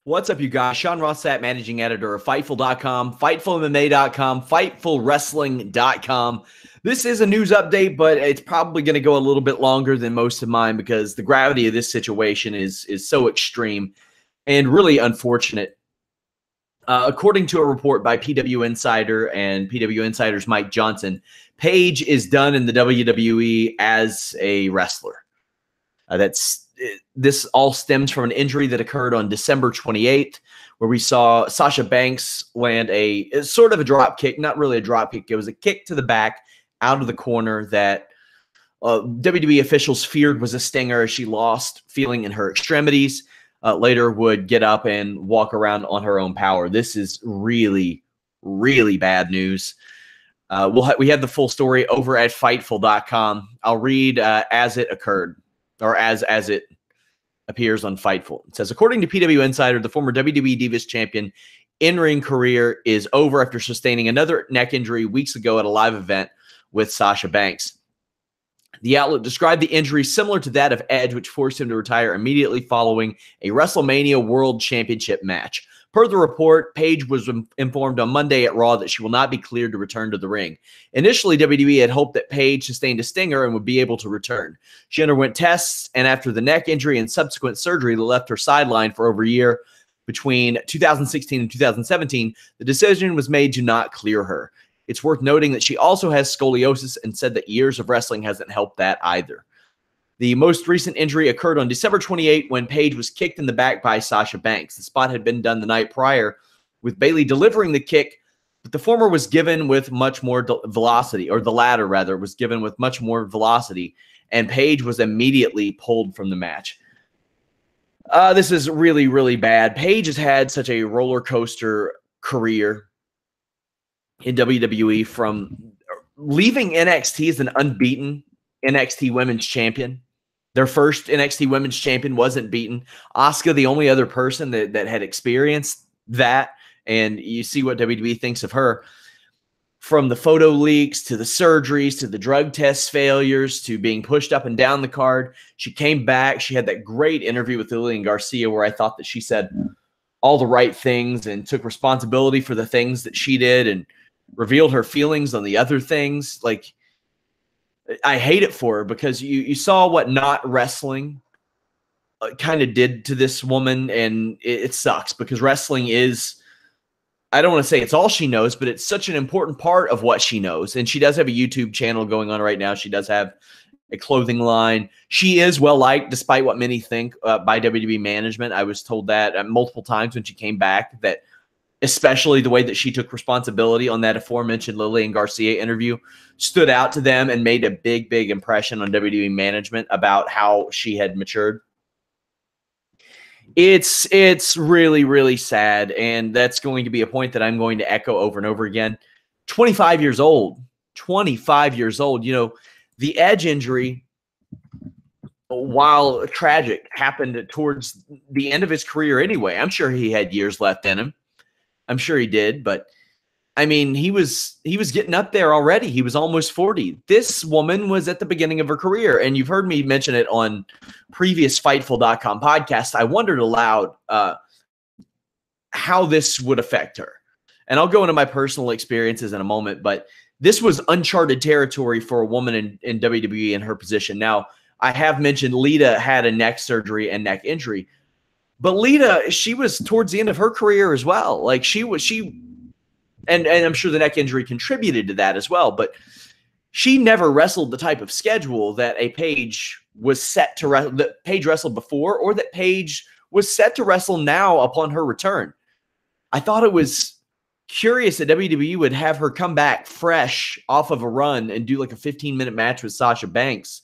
What's up, you guys? Sean Ross Sapp, managing editor of Fightful.com, FightfulMMA.com, FightfulWrestling.com. This is a news update, but it's probably going to go a little bit longer than most of mine because the gravity of this situation is so extreme and really unfortunate. According to a report by PW Insider and PW Insider's Mike Johnson, Paige is done in the WWE as a wrestler. This all stems from an injury that occurred on December 28th, where we saw Sasha Banks land a sort of a drop kick, not really a drop kick. It was a kick to the back out of the corner that WWE officials feared was a stinger as she lost feeling in her extremities. Later would get up and walk around on her own power. This is really, really bad news. We have the full story over at Fightful.com. I'll read as it occurred, or as it appears on Fightful. It says, according to PW Insider, the former WWE Divas champion in-ring career is over after sustaining another neck injury weeks ago at a live event with Sasha Banks. The outlet described the injury similar to that of Edge, which forced him to retire immediately following a WrestleMania World Championship match. Per the report, Paige was informed on Monday at Raw that she will not be cleared to return to the ring. Initially, WWE had hoped that Paige sustained a stinger and would be able to return. She underwent tests, and after the neck injury and subsequent surgery that left her sidelined for over a year between 2016 and 2017, the decision was made to not clear her. It's worth noting that she also has scoliosis and said that years of wrestling hasn't helped that either. The most recent injury occurred on December 28 when Paige was kicked in the back by Sasha Banks. The spot had been done the night prior with Bayley delivering the kick, but the former was given with much more velocity, or the latter rather was given with much more velocity, and Paige was immediately pulled from the match. This is really, really bad. Paige has had such a roller coaster career in WWE, from leaving NXT as an unbeaten NXT Women's Champion. Their first NXT Women's Champion wasn't beaten. Asuka, the only other person that had experienced that, and you see what WWE thinks of her. From the photo leaks to the surgeries to the drug test failures to being pushed up and down the card, she came back. She had that great interview with Lillian Garcia where I thought that she said all the right things and took responsibility for the things that she did and revealed her feelings on the other things. Like, I hate it for her because you saw what not wrestling kind of did to this woman, and it sucks because wrestling is, I don't want to say it's all she knows, but it's such an important part of what she knows. And she does have a YouTube channel going on right now. She does have a clothing line. She is well-liked, despite what many think, by WWE management. I was told that multiple times when she came back, that especially the way that she took responsibility on that aforementioned Lillian Garcia interview stood out to them and made a big, big impression on WWE management about how she had matured. It's really, really sad, and that's going to be a point that I'm going to echo over and over again. 25 years old. 25 years old. You know, the Edge injury, while tragic, happened towards the end of his career anyway. I'm sure he had years left in him. I'm sure he did, but I mean, he was getting up there already. He was almost 40. This woman was at the beginning of her career, and you've heard me mention it on previous Fightful.com podcasts. I wondered aloud how this would affect her. And I'll go into my personal experiences in a moment, but this was uncharted territory for a woman in WWE in her position. Now, I have mentioned Lita had a neck surgery and neck injury. But Lita, she was towards the end of her career as well. Like and I'm sure the neck injury contributed to that as well. But she never wrestled the type of schedule that a Paige was set to wrestle, that Paige wrestled before, or that Paige was set to wrestle now upon her return. I thought it was curious that WWE would have her come back fresh off of a run and do like a 15-minute match with Sasha Banks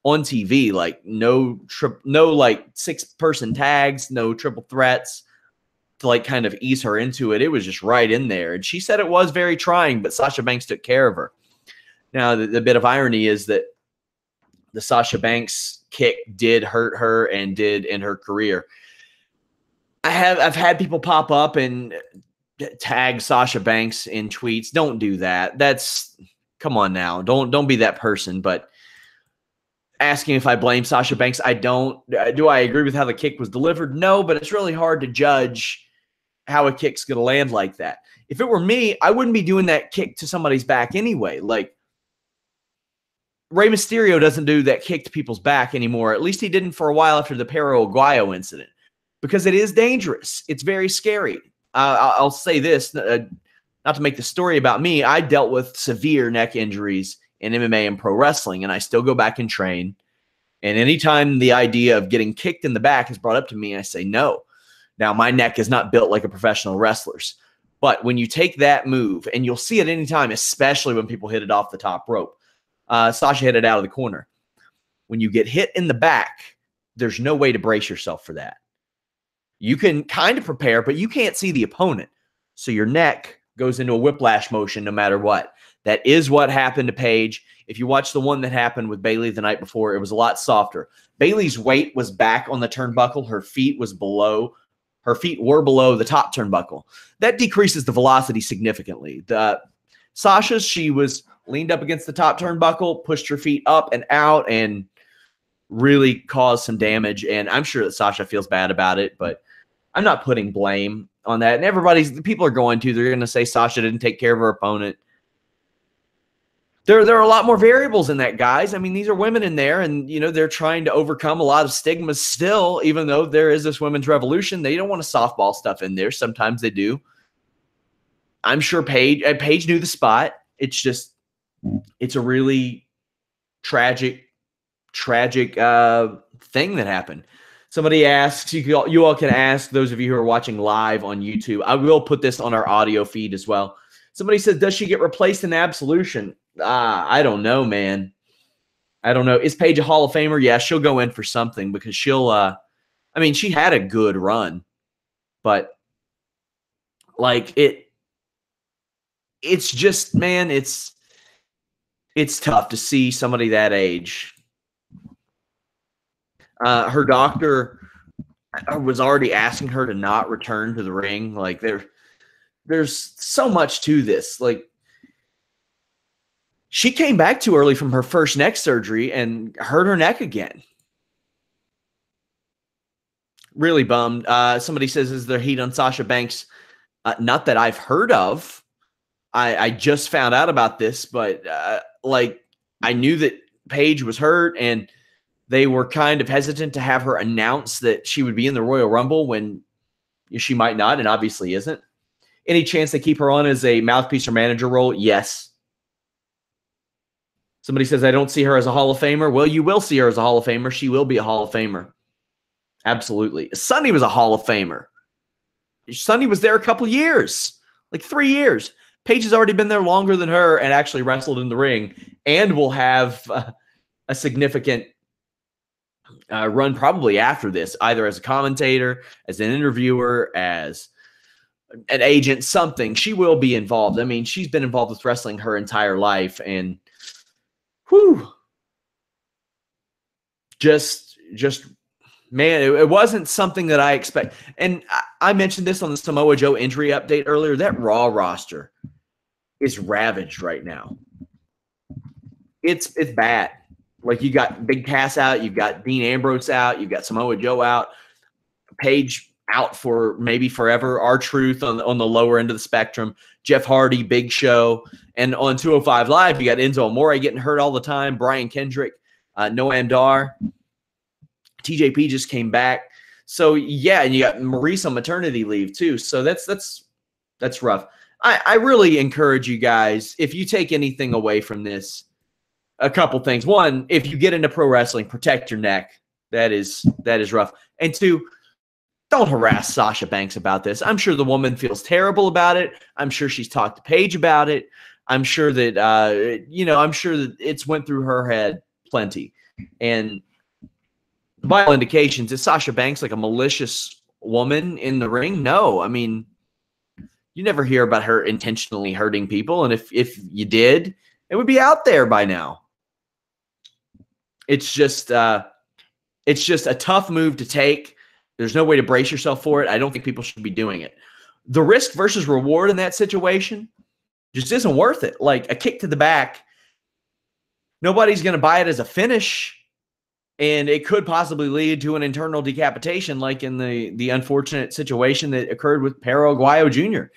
on TV, like no like 6-person tags, no triple threats to like kind of ease her into it. It was just right in there. And she said it was very trying, but Sasha Banks took care of her. Now, the bit of irony is that the Sasha Banks kick did hurt her and did end her career. I've had people pop up and tag Sasha Banks in tweets. Don't do that. Come on now. Don't be that person. But asking if I blame Sasha Banks. I don't. Do I agree with how the kick was delivered? No, but it's really hard to judge how a kick's going to land like that. If it were me, I wouldn't be doing that kick to somebody's back anyway. Like, Rey Mysterio doesn't do that kick to people's back anymore. At least he didn't for a while after the Perro Aguayo incident, because it is dangerous. It's very scary. I'll say this, not to make the story about me. I dealt with severe neck injuries in MMA and pro wrestling, and I still go back and train. And anytime the idea of getting kicked in the back is brought up to me, I say no. Now, my neck is not built like a professional wrestler's, but when you take that move, and you'll see it anytime, especially when people hit it off the top rope. Sasha hit it out of the corner. When you get hit in the back, there's no way to brace yourself for that. You can kind of prepare, but you can't see the opponent. So your neck goes into a whiplash motion no matter what. That is what happened to Paige. If you watch the one that happened with Bayley the night before, it was a lot softer. Bayley's weight was back on the turnbuckle. Her feet were below the top turnbuckle. That decreases the velocity significantly. Sasha's, she was leaned up against the top turnbuckle, pushed her feet up and out, and really caused some damage. And I'm sure that Sasha feels bad about it, but I'm not putting blame on that. And people are going to. They're going to say Sasha didn't take care of her opponent. There are a lot more variables in that, guys. I mean, these are women in there, and they're trying to overcome a lot of stigmas still, even though there is this women's revolution. They don't want to softball stuff in there. Sometimes they do. I'm sure Paige knew the spot. It's a really tragic thing that happened. Somebody asks, you all can ask, those of you who are watching live on YouTube. I will put this on our audio feed as well. Somebody says, does she get replaced in Absolution? I don't know, man. I don't know. Is Paige a Hall of Famer? Yeah, she'll go in for something, because she had a good run, but it's just, man, it's tough to see somebody that age. Her doctor was already asking her to not return to the ring. Like, there's so much to this. Like, she came back too early from her first neck surgery and hurt her neck again. Really bummed. Somebody says, is there heat on Sasha Banks? Not that I've heard of. I just found out about this, but I knew that Paige was hurt, and they were kind of hesitant to have her announce that she would be in the Royal Rumble when she might not, and obviously isn't. Any chance they keep her on as a mouthpiece or manager role? Yes. Somebody says, I don't see her as a Hall of Famer. Well, you will see her as a Hall of Famer. She will be a Hall of Famer. Absolutely. Sunny was a Hall of Famer. Sunny was there a couple years, like 3 years. Paige has already been there longer than her and actually wrestled in the ring, and will have a significant run probably after this, either as a commentator, as an interviewer, as an agent, something. She will be involved. I mean, she's been involved with wrestling her entire life, and just man, it wasn't something that I expect. And I mentioned this on the Samoa Joe injury update earlier. That Raw roster is ravaged right now. It's bad. Like, you got Big Cass out, you've got Dean Ambrose out, you've got Samoa Joe out, Paige out for maybe forever, R-Truth on the lower end of the spectrum, Jeff Hardy, Big Show, and on 205 Live, you got Enzo Amore getting hurt all the time, Brian Kendrick, Noam Dar, TJP just came back. So, yeah, and you got Maurice on maternity leave too. So that's rough. I really encourage you guys, if you take anything away from this, a couple things. One, if you get into pro wrestling, protect your neck. That is rough. And two, don't harass Sasha Banks about this. I'm sure the woman feels terrible about it. I'm sure she's talked to Paige about it. I'm sure that I'm sure that it's went through her head plenty. And by all indications, is Sasha Banks like a malicious woman in the ring? No. I mean, you never hear about her intentionally hurting people, and if you did, it would be out there by now. It's just a tough move to take. There's no way to brace yourself for it. I don't think people should be doing it. The risk versus reward in that situation just isn't worth it. Like, a kick to the back, nobody's going to buy it as a finish. And it could possibly lead to an internal decapitation, like in the unfortunate situation that occurred with Perro Aguayo Jr.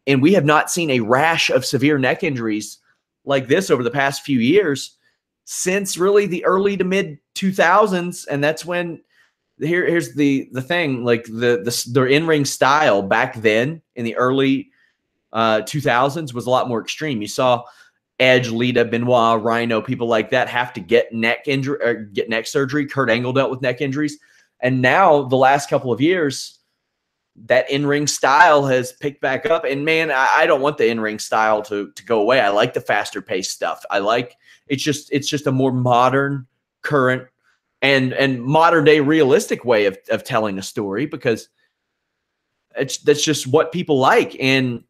And we have not seen a rash of severe neck injuries like this over the past few years since really the early to mid 2000s. And that's when here's the thing, like the in-ring style back then in the early 2000s was a lot more extreme. You saw Edge, Lita, Benoit, Rhino, people like that have to get neck injury or get neck surgery. Kurt Angle dealt with neck injuries. And now the last couple of years, that in-ring style has picked back up. And man, I don't want the in-ring style to go away. I like the faster paced stuff. I like it's just a more modern, current, and modern day realistic way of telling a story, because that's just what people like, and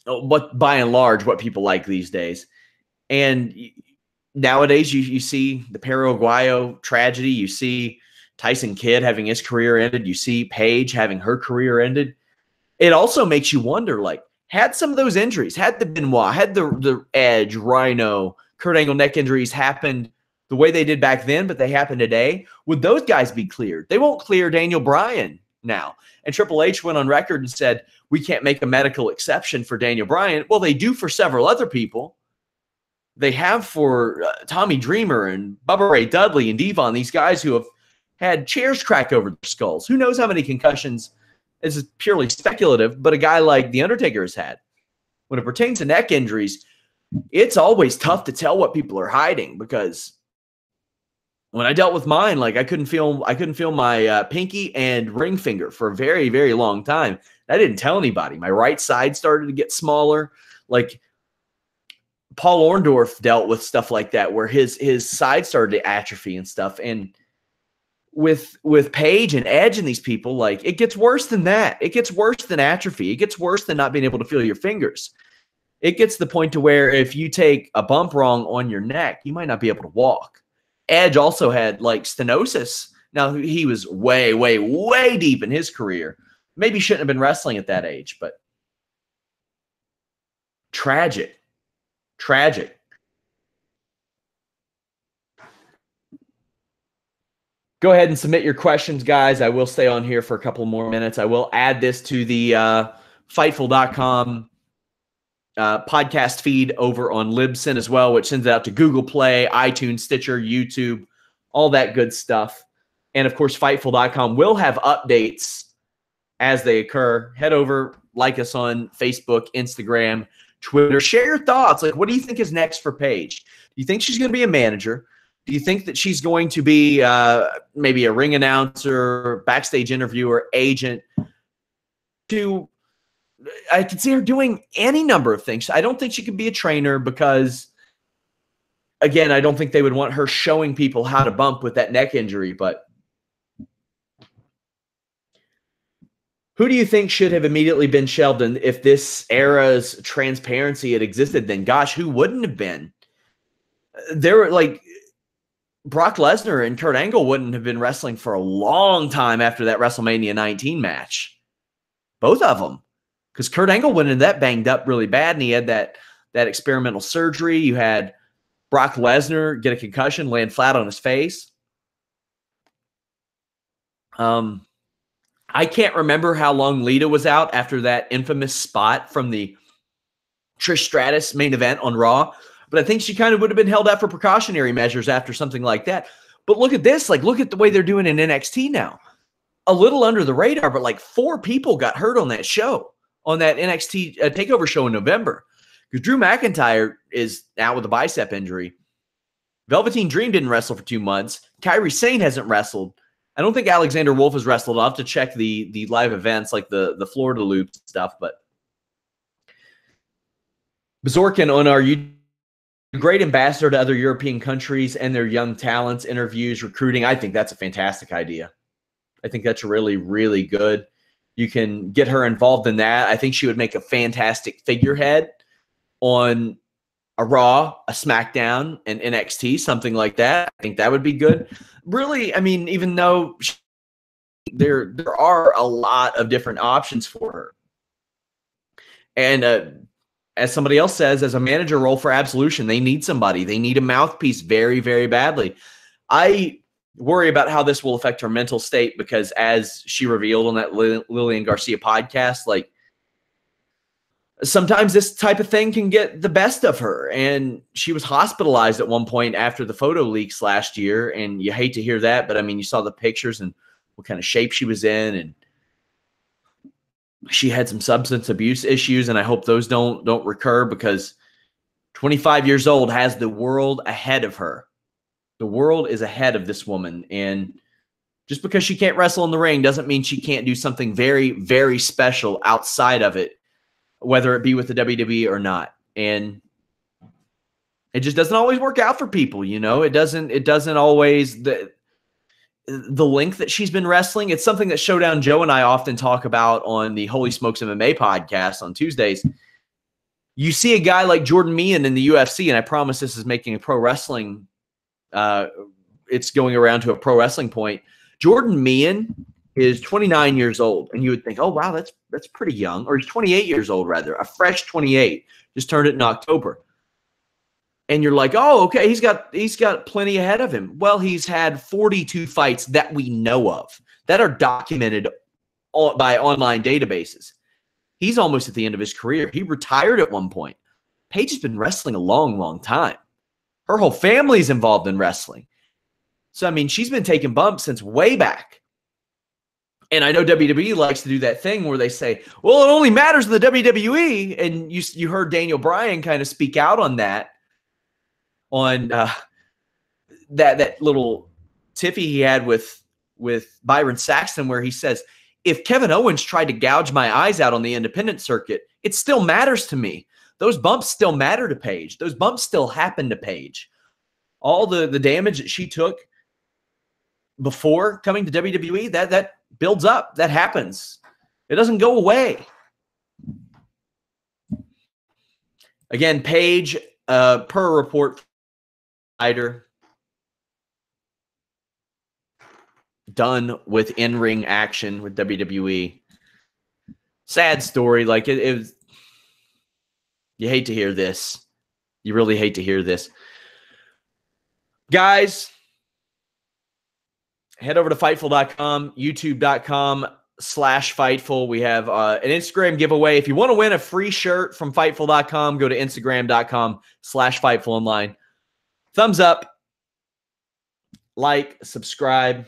what by and large what people like these days. And nowadays you see the Perro Aguayo tragedy, you see Tyson Kidd having his career ended, you see Paige having her career ended. It also makes you wonder, like, had some of those injuries, had the Benoit, had the Edge, Rhino, Kurt Angle neck injuries happened the way they did back then, but they happen today, would those guys be cleared? They won't clear Daniel Bryan now. And Triple H went on record and said, we can't make a medical exception for Daniel Bryan. Well, they do for several other people. They have for Tommy Dreamer and Bubba Ray Dudley and Devon, these guys who have had chairs crack over their skulls. Who knows how many concussions? This is purely speculative, but a guy like The Undertaker has had. When it pertains to neck injuries, it's always tough to tell what people are hiding, because when I dealt with mine, like I couldn't feel my pinky and ring finger for a very, very long time. I didn't tell anybody. My right side started to get smaller. Like Paul Orndorff dealt with stuff like that, where his side started to atrophy and stuff. And with Paige and Edge and these people, like, it gets worse than that. It gets worse than atrophy. It gets worse than not being able to feel your fingers. It gets to the point to where if you take a bump wrong on your neck, you might not be able to walk. Edge also had like stenosis. Now, he was way, way, way deep in his career. Maybe shouldn't have been wrestling at that age, but tragic. Tragic. Go ahead and submit your questions, guys. I will stay on here for a couple more minutes. I will add this to the Fightful.com podcast feed over on Libsyn as well, which sends it out to Google Play, iTunes, Stitcher, YouTube, all that good stuff. And of course, Fightful.com will have updates as they occur. Head over, like us on Facebook, Instagram, Twitter. Share your thoughts. Like, what do you think is next for Paige? Do you think she's going to be a manager? Do you think that she's going to be maybe a ring announcer, backstage interviewer, agent? I could see her doing any number of things. I don't think she could be a trainer because, again, I don't think they would want her showing people how to bump with that neck injury. But who do you think should have immediately been shelved? And if this era's transparency had existed, then gosh, who wouldn't have been? There were like Brock Lesnar and Kurt Angle wouldn't have been wrestling for a long time after that WrestleMania 19 match. Both of them. Because Kurt Angle went into that banged up really bad, and he had that experimental surgery. You had Brock Lesnar get a concussion, land flat on his face. I can't remember how long Lita was out after that infamous spot from the Trish Stratus main event on Raw. But I think she kind of would have been held out for precautionary measures after something like that. But look at this. Like, look at the way they're doing in NXT now. A little under the radar, but like 4 people got hurt on that show, on that NXT TakeOver show in November. Because Drew McIntyre is out with a bicep injury. Velveteen Dream didn't wrestle for 2 months. Kairi Sane hasn't wrestled. I don't think Alexander Wolf has wrestled. I'll have to check the live events, like the Florida Loop stuff. But Bazorkin on our YouTube, great ambassador to other European countries and their young talents, interviews, recruiting. I think that's a fantastic idea. I think that's really, really good. You can get her involved in that. I think she would make a fantastic figurehead on a Raw, a SmackDown, and NXT, something like that. I think that would be good. Really, I mean, even though there are a lot of different options for her. And as somebody else says, as a manager role for Absolution, they need somebody. They need a mouthpiece very, very badly. I worry about how this will affect her mental state because, as she revealed on that Lillian Garcia podcast, like, sometimes this type of thing can get the best of her. And she was hospitalized at one point after the photo leaks last year. And you hate to hear that, but I mean, you saw the pictures and what kind of shape she was in, and she had some substance abuse issues. And I hope those don't recur, because 25 years old, has the world ahead of her. The world is ahead of this woman. And just because she can't wrestle in the ring doesn't mean she can't do something very, very special outside of it, whether it be with the WWE or not. And it just doesn't always work out for people, you know. It doesn't always, the length that she's been wrestling. It's something that Showdown Joe and I often talk about on the Holy Smokes MMA podcast on Tuesdays. You see a guy like Jordan Meehan in the UFC, and I promise this is making a pro wrestling, it's going around to a pro wrestling point. Jordan Meehan is 29 years old, and you would think, oh, wow, that's pretty young. Or he's 28 years old, rather, a fresh 28, just turned it in October. And you're like, oh, okay, he's got plenty ahead of him. Well, he's had 42 fights that we know of, that are documented by online databases. He's almost at the end of his career. He retired at one point. Paige has been wrestling a long, long time. Her whole family's involved in wrestling. So, I mean, she's been taking bumps since way back. And I know WWE likes to do that thing where they say, well, it only matters in the WWE. And you heard Daniel Bryan kind of speak out on that, on that little tiffy he had with Byron Saxton, where he says, if Kevin Owens tried to gouge my eyes out on the independent circuit, it still matters to me. Those bumps still matter to Paige. Those bumps still happen to Paige. All the damage that she took before coming to WWE, that builds up. That happens. It doesn't go away. Again, Paige, per report, done with in-ring action with WWE. Sad story. Like, it was, you hate to hear this. You really hate to hear this. Guys, head over to Fightful.com, YouTube.com/Fightful. We have an Instagram giveaway. If you want to win a free shirt from Fightful.com, go to Instagram.com/Fightful online. Thumbs up, like, subscribe.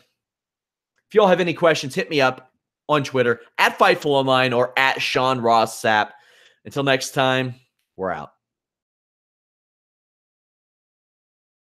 If y'all have any questions, hit me up on Twitter at Fightful Online or at Sean Ross Sapp. Until next time, we're out.